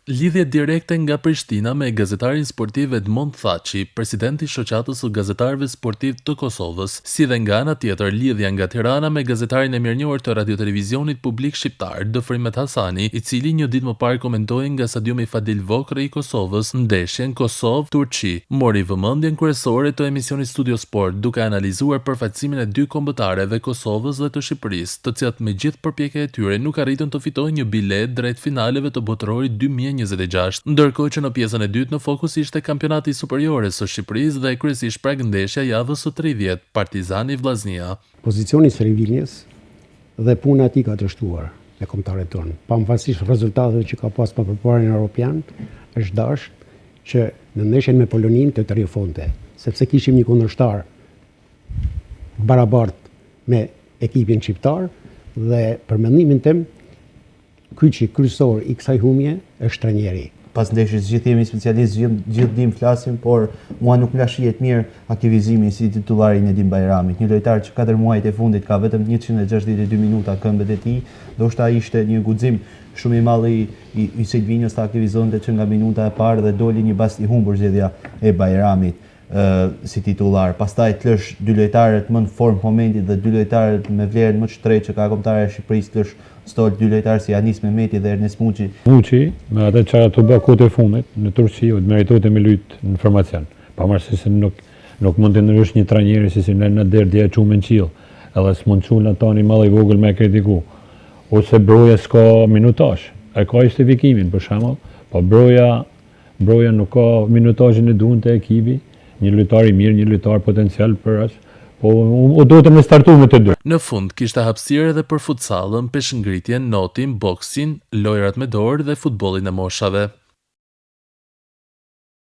Lidhje direkte nga Prishtina me gazetarin sportiv Edmond Thaçi, presidenti i Shoqatës së Gazetarëve Sportiv të Kosovës, si dhe nga ana tjetër lidhja nga Tirana me gazetarin e mirënjohur të Radio-Televizionit Publik Shqiptar, Dofrimet Hasani, i cili një ditë më parë komentoi nga stadiumi Fadil Vokri i Kosovës ndeshjen Kosovë-Turqi, mori vëmendjen kryesore të emisionit Studio Sport, duke analizuar përfaqësimin e dy kombëtarëve Kosovës dhe të Shqipërisë, të cilat me gjithë përpjekjet e tyre nuk arritën të fitojnë një bilet drejt finaleve të botërorit 2026, ndërkohë që në pjesën e dytë në fokus ishte kampionati superiore së Shqipërisë dhe kryesisht pragndeshja javës së 30, Partizani Vllaznia. Pozicioni i Serivinjes dhe puna e tij ka të shtuar me kombëtarët tonë. Pavarësisht rezultateve që ka pas pa përparjen evropian, është dashur që në ndeshjen me Polonin të triumfonte, sepse kishim një kundërshtar barabartë me ekipin shqiptar dhe për mendimin tim kyçi kryesor i kësaj humje është trajneri. Pas ndeshjes gjithë jemi specialistë, gjithë dim flasim, por mua nuk më la shihet mirë aktivizimi si titullari Nedim Bajramit, një lojtar që 4 muajt e fundit ka vetëm 162 minuta këmbët e tij, ndoshta ishte një guxim shumë i madh i Selvinjos të aktivizonte që nga minuta e parë dhe doli një bast i humbur zgjedhja e Bajramit si titullar. Pastaj të lësh dy lojtarët më në formë momentit dhe dy lojtarët me vlerën më të shtrenjtë që ka kombëtarja e Shqipërisë, të lësh stol dy lojtarë si Anis Mehmeti dhe Ernest Muçi. Muçi, me atë çfarë të bë kohët e fundit në Turqi, u meritohet me lut në formacion. Pavarësisht se nuk mund të ndrysh një trajneri si në derdhja e çumë në qiell, edhe s'mund çun atani malli i vogël me kritiku. Ose Broja s'ka minutazh. Ai ka justifikimin për shembull, po Broja nuk ka minutazhin e duhur te ekipi. Një lojtar i mirë, një lojtar potencial për as, po u duhet të startu me të dy. Në fund kishte hapësirë edhe për futsallën, peshngritjen, notin, boksin, lojrat me dorë dhe futbollin e moshave.